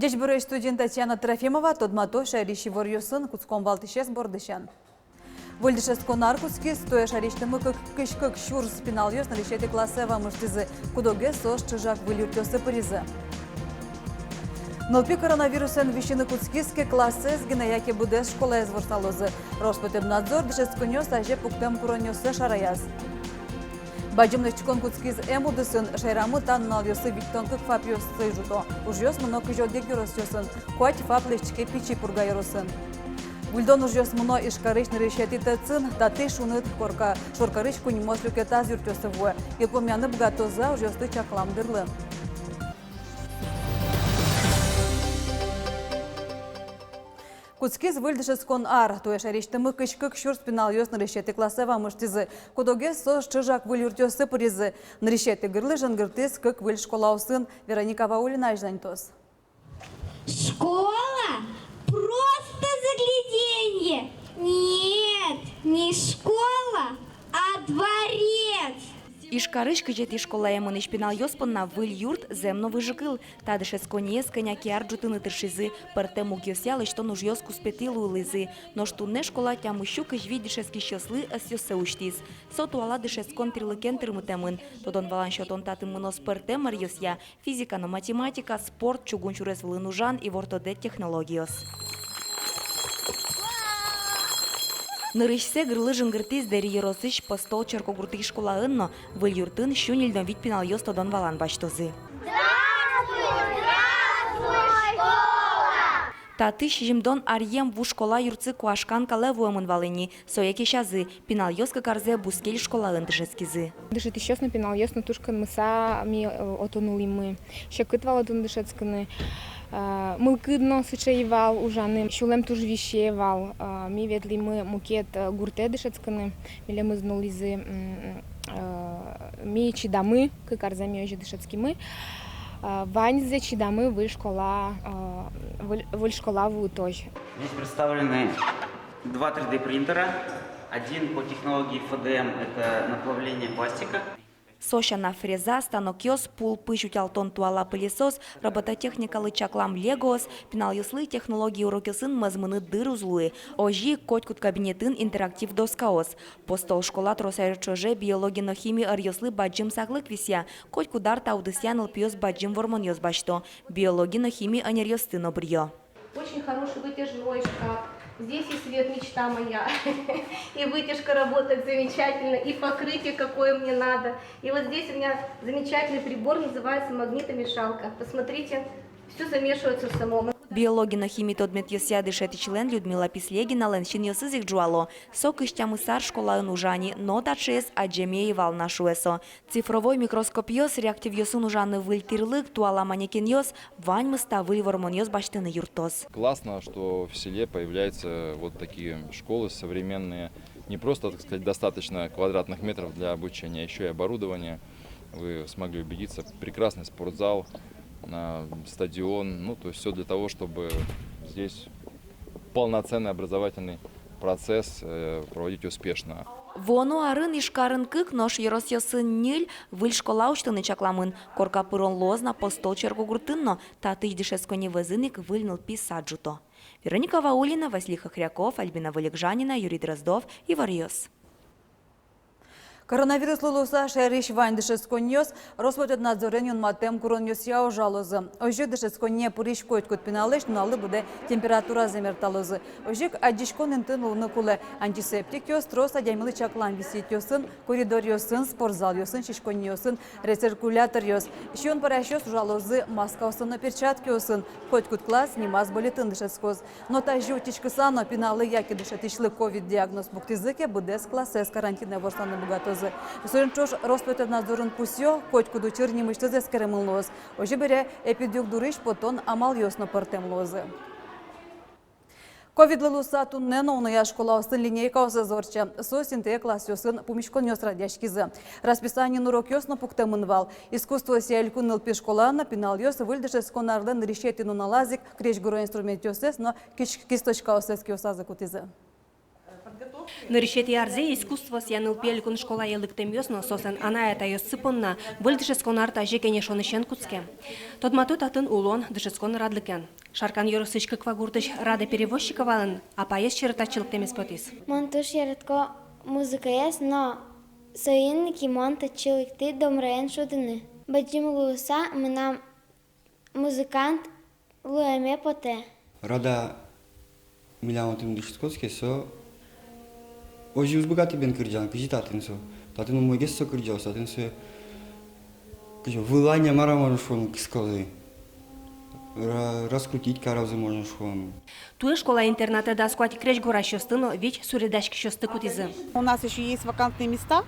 Дежбюро студент Татьяна Трофимова тодмато шарищи ворьюсын куцком валтышес бордышан. Вольдышес конаркуски стоя шариштымы кыш-кык шур спинал ёс на решете классева мыштызы кудоге сос чыжак вылюртёсы паризы. Нолпи коронавируsen вещины куцкиске классес генаяки будес школа эзворсалозы. Роспотребнадзор дышес кунёс аже пуктем куронёсы шараяз. Баджымны чкон куцкиз эмудысын шайрамы таннал ёсы виктон кык фап ёсы жуто. Уж ёс мно кыжодек ёрос ёсын. Куать фап лешчике пичи пурга ёросын. Бульдон уж ёс мно ишкарыш нарешети тыцын, таты шуныт корка. Шоркарыш кунимос люкета зюртёсы вое. Илпомяны бгатоза уж ёсты чакламдырлы. Куцкиз выльдышес кон ар, то шариштымы кыш-кык шур спинал ёс нарешети классева мыштизы. Кудоге сос чыжак вылюртёсы паризы. Нарешети гырлы жангыртыз кык выль школаусын Вероника Ваулина аждантос. Школа? Просто загляденье! Нет, не школа, а дворец! Ишкарыш кыжет ишколаемын ишпинал ёспынна выль юрт земно выжыкыл. Тадышес коньес коняки арджутыны тыршизы. Пырте мугёсял иштон уж ёс куспетилу лызы. Но штунне школа тямущу кыж видишес кишёслы ас ёсе уштиз. Соту аладышес кон трилыкен тырмытемын. Тодон валан шотон татымынос пырте мар ёсья. Физика, но математика, спорт, чугунчурес вылынужан и вортоде технологиос. Нырышсе гырлы жынгыртыз дери еросыш постол черкогурты школа ынно, выль юртын щунильдон вид пенал ёс тодон валан баштозы. Здравствуй, здравствуй, школа! Таты шижимдон арьем ву школа юрцы куашкан калевуэмын валыни, соеки шазы, пенал ёс какарзе бускель школа ындышескизы. Дышит еще на пенал ёс на тушкан мыса ми отонули мы. Щекыт вал отон дышецканы. Мылкыдно сычаевал ужаны, щулем туж вещевал. Ми ведли мы мукет гурте дышецканы, миле мы знулизы ми чидамы, какарзе ми ожи дышецки мы. Ваньзе чидамы выль школа в Утож. Здесь представлены два 3D принтера. Один по технологии FDM – это наплавление пластика. Сошана фреза, станок ёс, пул пыщуть алтон туала пылесос, робототехника лычаклам легос, пенал ёслы технологии урокесын мазмыны дыр узлуы, ожи котькут кабинетін интерактив доскаос. Постол школа тросайрчоже биологино химии ар ёслы баджим саглык вися, котьку дар таудысян лпиос баджим вормон ёс башто, биологино химии анер ёстыно брьё. Очень хороший вытяжной шкаф. Здесь и свет мечта моя, и вытяжка работает замечательно, и покрытие какое мне надо. И вот здесь у меня замечательный прибор, называется магнитомешалка. Посмотрите, все замешивается в самом. Биологино химии тодмет ёся дышет член Людмила Пислегина леншин ёсызик джуало. Сок ищам сар школа нужани, но тачес аджемей вал нашу эсо. Цифровой микроскоп ёс реактив ёсын ужаны выльтирлык, туала манекен ёс, вань мыста выль вормон ёс баштыны юртос. Классно, что в селе появляются вот такие школы современные. Не просто, так сказать, достаточно квадратных метров для обучения, еще и оборудование. Вы смогли убедиться, прекрасный спортзал, стадион, ну то есть все для того, чтобы здесь полноценный образовательный процесс проводить успешно. Вону арын ишкарын кык нош ерос ёсын ниль выль школа уштыны чакламын. Корка пырон лозна постол чергогуртынно, таты идишескони вызынык выльнул писаджуто. Вероника Ваулина, Василий Хохряков, Альбина Валикжанина, Юрий Дроздов и Варьёс. Коронавирус лулуса шериш вайндышес коньёс, Роспотребнадзорен матем куроньёс яо жалозы. Ожик дышес конье пуриш койткут пиналыш, налы буде температура замерталозы. Ожик адишкон интын луны кулы антисептик ёс, трос адямилы чаклан висит ёсын, коридор ёсын, спортзал ёсын, шишкон ёсын, рециркулятор ёс. Щон парашёс жалозы, маска осыны перчатки ёсын, койткут класс, немаз болитын дышес коз. Но та жутичка сано пиналы яки дышет ишлы ковид-диагноз буктизыке будес классес карантинне ворсаны бугатозы. Сөрінчош Роспотребнадзорын пусё, котьку дучырни мыштызы скеремыллоз. Ожи бере эпидюк дурыш потон амал ёсно пыртемлозы. Ковид-лылуса туннено уная школа осын линейка осы зорча. Сосинте класс ёсын пумишкон ёс радяшкизы. Расписание нурок ёсно пуктемынвал. Искусство сиэлькун нылпи школана пинал ёс выльдышес конардын решетин уналазик, креш гуро инструмент ёсес, но кисточка осески осазы кутизы. Нарішеті арзе искусство сяныл пелькун школа еліктем ёсно сосан ана это ёсцыпонна был дышескон арта жекене шонышен куцке. Тодмату татын улон дышескон радлыкен. Шаркан йорысычкы квагуртыш рада перевозчика валын, а поезд черетачылык темес потис. Монтуш яратко музыка есть, но союзники монта чиликты домраен шудыны. Баджим луса мына музыкант луэме поте. Рада милион тим дишкоске со ожи узбагати бен кырджан кыжитатын со. Татын умойгес со кырджал, татын со кыжо вылanya марамар шон кискалы. Раскрутить каравзы можно шон. Туе школа-интерната да сквати креш гора щостыно, ведь суредашки щосты кутизы. У нас еще есть вакантные места,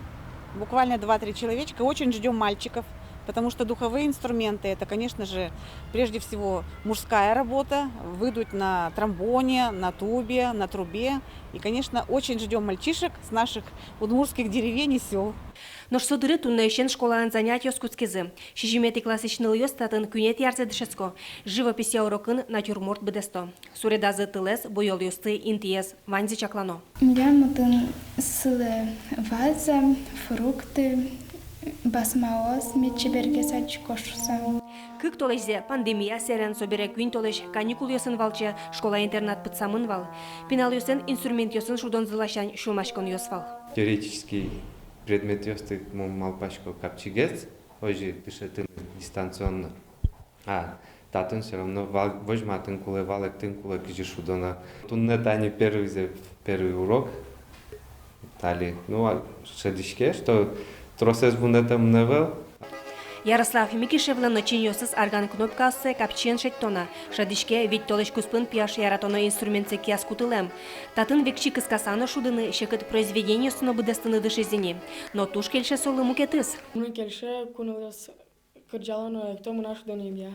буквально 2-3 человечка. Очень ждем мальчиков, потому что духовые инструменты – это, конечно же, прежде всего мужская работа. Выдуть на тромбоне, на тубе, на трубе. И, конечно, очень ждем мальчишек с наших удмуртских деревень и сел. Нож судыры туннающен школалан занятия скутскизы. Шижимети классичный льёс татын кюнет ярзе дышецко. Живописи урокын натюрморт бедесто. Суредазы тылес, бойол юсты, интиес, ванзи чаклано. Млямутын сылы ваза, фрукты, басмаос, мечеберге сач кошуса. Кык толешзе пандемия серен собере кюн толеш каникул ёсын валче, школа-интернат пытсамын вал. Пинал ёсын инструмент ёсын шудон зылашан шумашкон ёсвал. Теоретический предмет ёсты малпашко капчигец, ожи пишетын дистанционно. А татын все равно возьматын куле валек тын куле кижи шудона. Тунне тани первый урок. Тали, ну а шедишке, что тросес вунетам невел. Ярослав Микишевла начин ёсыз арган кнопкасы капчен шеттона. Шадишке ведь толеш куспын пияш яратоно инструментсе кияс кутылем. Татын векчи кыскасаны шудыны шекыт произведение сыно быдастыны дышезени. Но туш кельше солы мукетыс. Мы кельше кунылыс кырджалано кто мы наш донемья.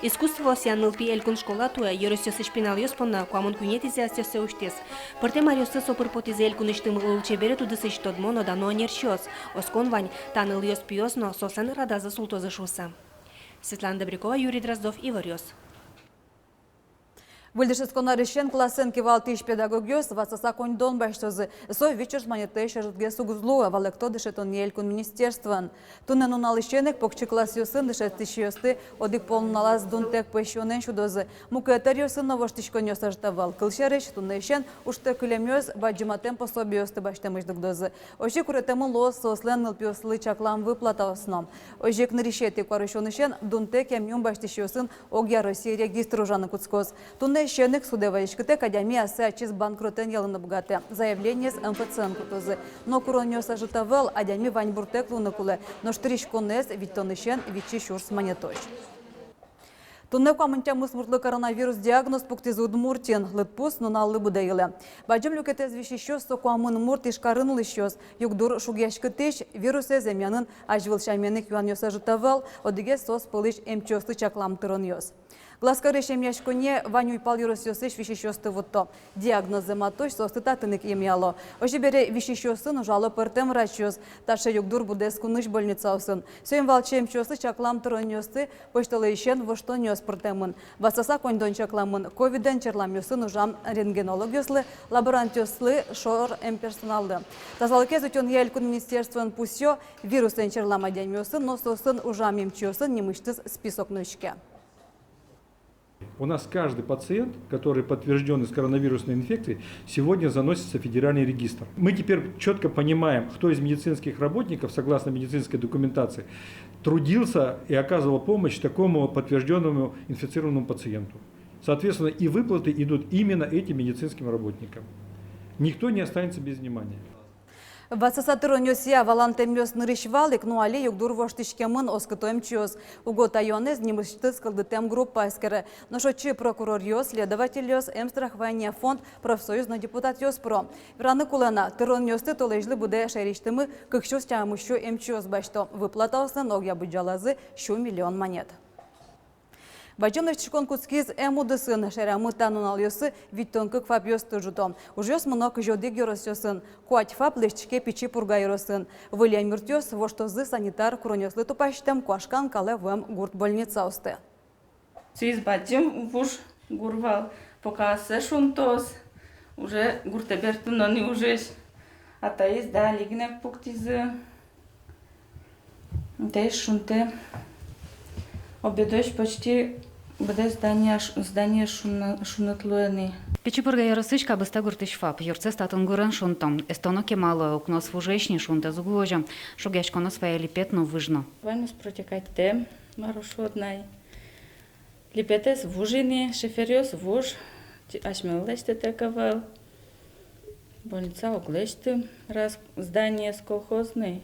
Искусство сянылпи элькун школа туя еросёсы шпинал ёспонна куамын кюнетизе астёсе уштес. Пырте марёсы сопыр потизе элькун иштым улчебере тудысыч тодмоно дано нерчёс. Оскон вань таныл ёспиёсно сосан радазы султозы шуса. Светлана Добрякова, Юрий Дроздов, Иварёс. Выльдышескона решен классен кивал тиш педагогиос, васаса коньдон баштозы. Сой вечер манетейша ждге сугузлуа, валекто дышетон елькун министерстван. Тунен уналышенек покчи класс ёсын дышет тишиосты, одик полналаз дунтек пэшёнен шудозы. Мукетер ёсын новоштишкон ёсажтавал. Кылшереш туннешен уште күлемёз баджиматем пособиосты баштемыждыгдозы. Ожик уретемын лоос сослен нылпиослы чаклам выплата осном. Ожик нарешети кварышонышен дунтек ямюн баштишиосын огья России регистру жаны куцкоз. Щенек судеваишките академия сачис банкротен ялыныбгате. Заявление с МФЦН кутозы. Но куронёса житавел, адями вань буртек лунакуле. Но штриш конес виттонышен вичи шурс монетош. Тунне камынча смуртлы коронавирус диагноз пуктизу Удмуртин. Лытпус нуналлы будейлы. Баджым люкетез вишищёс сокуамын мурт ишкарыныл ищёс. Югдур шугяшкытеш вирусе земянын ажвылшаменек юанёса житавел. Одиге сос пылыш эмчёсы чаклам тыронёс. Гласкарышем яшконе ванюй пал юросёсыш вишищёсты вутто. Диагноз зематош состытатынык емяло. Ожибере вишищёсын ужало пыртем рачёс. Таше югдур будескуныш больница усын. Сёйм валчем чёсы чаклам тыронёсты, пошталы ищен воштонёс пыртемын. Васаса коньдон чакламын ковиден черлам ёсын ужам рентгенолог ёслы, лаборант ёслы шор персоналды. Тазалыкез утён елькун министерствен пусё вирусен черлам адям ёсын, но сосын ужам емчёсын немыштыз список ночке. У нас каждый пациент, который подтвержден из коронавирусной инфекции, сегодня заносится в федеральный регистр. Мы теперь четко понимаем, кто из медицинских работников, согласно медицинской документации, трудился и оказывал помощь такому подтвержденному инфицированному пациенту. Соответственно, и выплаты идут именно этим медицинским работникам. Никто не останется без внимания. Васаса тыронёсия валантемёс нырышвалик, ну али югдур воштишкемын оскытоем чёс. Угота йонез немыштыз кылдытем группа эскере. Ношочи прокурор ёс, следователь ёс, страхование фонд, профсоюзный депутат ёс про. Враны кулена тырон ёсты толежлы буде шериштымы, кыкшус тямышу чёс башто. Выплата осын огья буджалазы шу миллион монет. Баджымны чишкон куцкиз эмудысын шерамы танунал ёсы виттонкы кфап ёсты жутом. Уж ёс много жодик ёрос ёсын. Куать фап лешчке пичи пурга ёросын. Выльян мюртёс воштозы санитар куронёслы тупаштем куашкан кале вэм гурт больница усты. Сиз баджым вуш гурвал пока сэшунтос. уже гуртебертун, но не уже. А та есть, да, лигнек пуктизы. Та есть шунте. Обедош почти буде здание шунатлуэны. Печипурга ярысыч кабыста гуртыш фап. Юрце статын гурен шунтом. Эстоно кемало укнос фужешни шунте зугложа. Шугешконо своя липетно выжно. Вайнус протекать тем, марушоднай. Липетес вужини, шеферёс вуж. Ашмеллеште таковал. Больница оглеште. Раз здание с колхозной.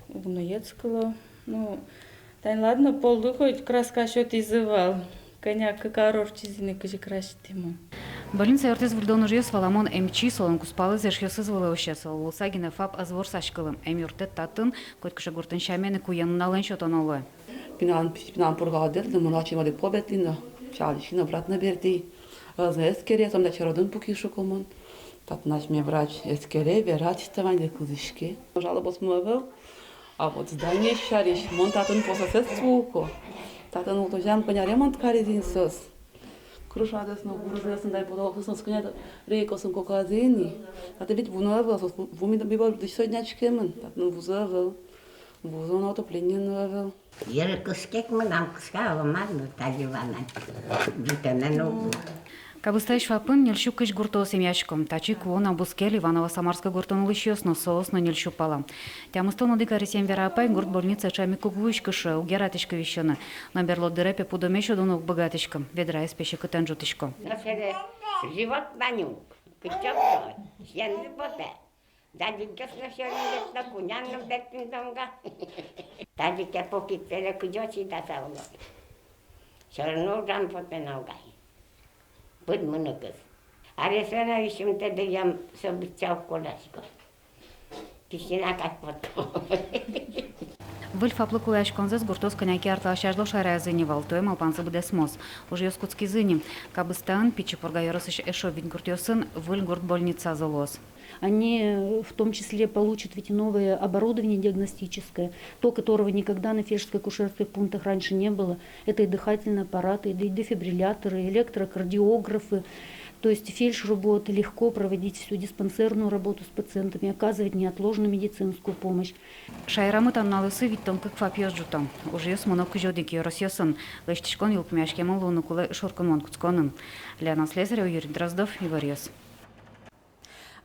Угноецкого. Ну, тай ладно, полдухой краска счет изывал. Коняк корор чизины кожи красит ему. Больница ертес вульдон жьёс валамон эмчи солон куспалы зершьёсы звылыощес. Лусагина фап азвор сашкылым. Эм юртет татын, койткыша гуртын шамены куянын ален шотонолы. Пинан пургадер, да мурачи воды побетина. Шалищина обратно берди. Разные эскере, там дача родин пукишу комон. Так наш мне врач эскере, врач тавань де кузышки. Жалоба смывал. А вот здание шариш, монтатун по соседству. Татан утожан коня ремонт каризин сос. Крушадес но буржуясын дай подолхусын сконя рейкосын коказини. А ты ведь вунавел, вуми да бибал дышоднячкемен. Татан вузавел. Вузон отопление навел. Yere kıskek mi nam kıska olmaz mı tacıvana? Bütenen Кабыстай швапын нельщу кыш гурто семьячком. Тачи куона бускели Иванова Самарска гуртон лыщёс, но соос но нельщу пала. Тямыстон одикари сем верапай гурт больница чами кугуич кышы, угератишка вещена. Наберло дырепе пудомещу донок богатишком. Ведра из пещи кытен жутишко. Живот банюк, кычок, сенди боте. Дадикес на сёрнет на куняном дектин домга. Дадике покипеле кыжочи да сауло. Сёрну жан потенаугай. Пыт мыныкыз. Аресена вишимте дыям событчал колашко. Пищина как потом. Выль фаплыку яшконзес гуртос коняки арталашажло шарязыни валтуэ малпансы будесмос. Уже ёскутский зыни. Кабыстан Печипурга ярысыш эшо вид гуртёсын выль гурт больница золос. Они в том числе получат ведь новое оборудование диагностическое, то, которого никогда на фельдшерско-акушерских пунктах раньше не было. Это и дыхательные аппараты, и дефибрилляторы, и электрокардиографы. То есть фельдшеру будет легко проводить всю диспансерную работу с пациентами, оказывать неотложную медицинскую помощь. Шайрамы там налысы виттон как фапьёс жутом. Уже ёс монок жодики росьёсын. Лэштишкон юлпмяшке молуну куле шоркамон куцконын. Леонид Слесарев, Юрий Дроздов, Иварьёс.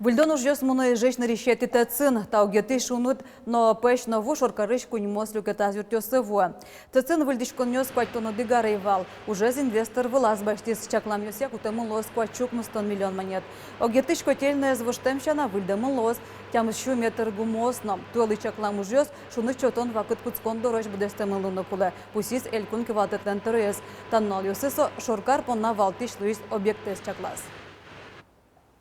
Вульдон уж ёс муной жесть на решете тецин, таугеты шунут, но пэш на вуш оркарыш кунь мослю кета зюртёсыво. Тецин вульдишкон ёс квальтону дигарейвал. Уже инвестор вылаз баштис чаклам ёсек утему лос квачук мустон миллион монет. Огетыш котельная звуштемщана вульдему лос, тям ещё метр гумосном. Туэлы чаклам уж ёс шуны чотон вакыт куцкон дорож будестемылыны куле. Пусис элькун киватетлен тырыес. Таннал ёсысо шоркар понна валтиш луис объектес чаклас.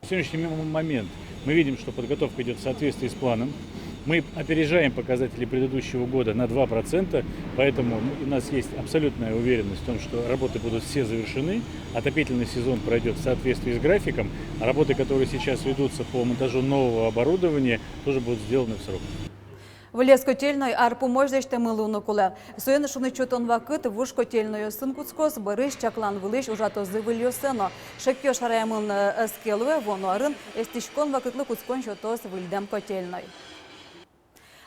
В сегодняшний момент мы видим, что подготовка идет в соответствии с планом. Мы опережаем показатели предыдущего года на 2%, поэтому у нас есть абсолютная уверенность в том, что работы будут все завершены. Отопительный сезон пройдет в соответствии с графиком. А работы, которые сейчас ведутся по монтажу нового оборудования, тоже будут сделаны в срок. В лес котельной арпу мождеш темылуну куле. Суен шуны чотон вакыт вуш котельную сын куцкос барыш чаклан вылыш ужатозы выльёсено. Шеккё шараямын эскелуе вонуарын эстишкон вакытлы куцкон чотоз выльдем котельной.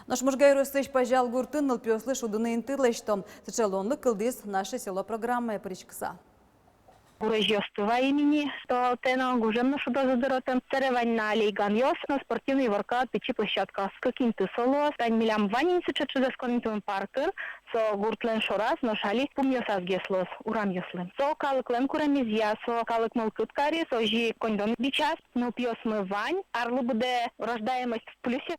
Наш мужгай ростыш пожал гуртын нылпёслы шудыны интырлэштом. Сычалонлы кылдыс наше село программы причкса. Урожёстова имени, что тена гужемно сюда задоротен церевань на алейган ёс на спортивный воркаут печи площадка с каким-то соло, стань милям ванинцы чечу за сконитым паркер, со гуртлен шораз, но шали пумьёсаз геслос, урам ёслым. Со калык лен курамизья, со калык молкуткари, со жи кондон бичас, но пьёсмы вань, арлы буде рождаемость в плюсе.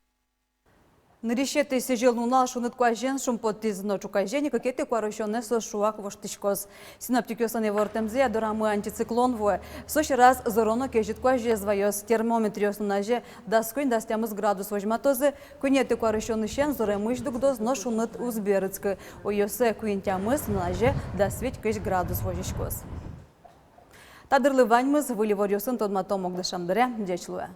Нырищеты сижел нунал шунет куажен шумпотиз ночу кажени, какие-то куарощённе со шуак воштишкос. Синаптикёсане вортемзе дорамы антициклон вое. Сощ раз зороно кежит куаже звоёс термометриёс нунаже даскуин дастямыз градус вожматозы, кунеты куарощённы щен зоремыш дугдоз, но шунет узберыцкы. Ойосе куинтямыз нунаже дасвить кеш градус вожишкос. Тадырлы ваньмыз выливорёсын тодматом огдышамдыре дечлуе.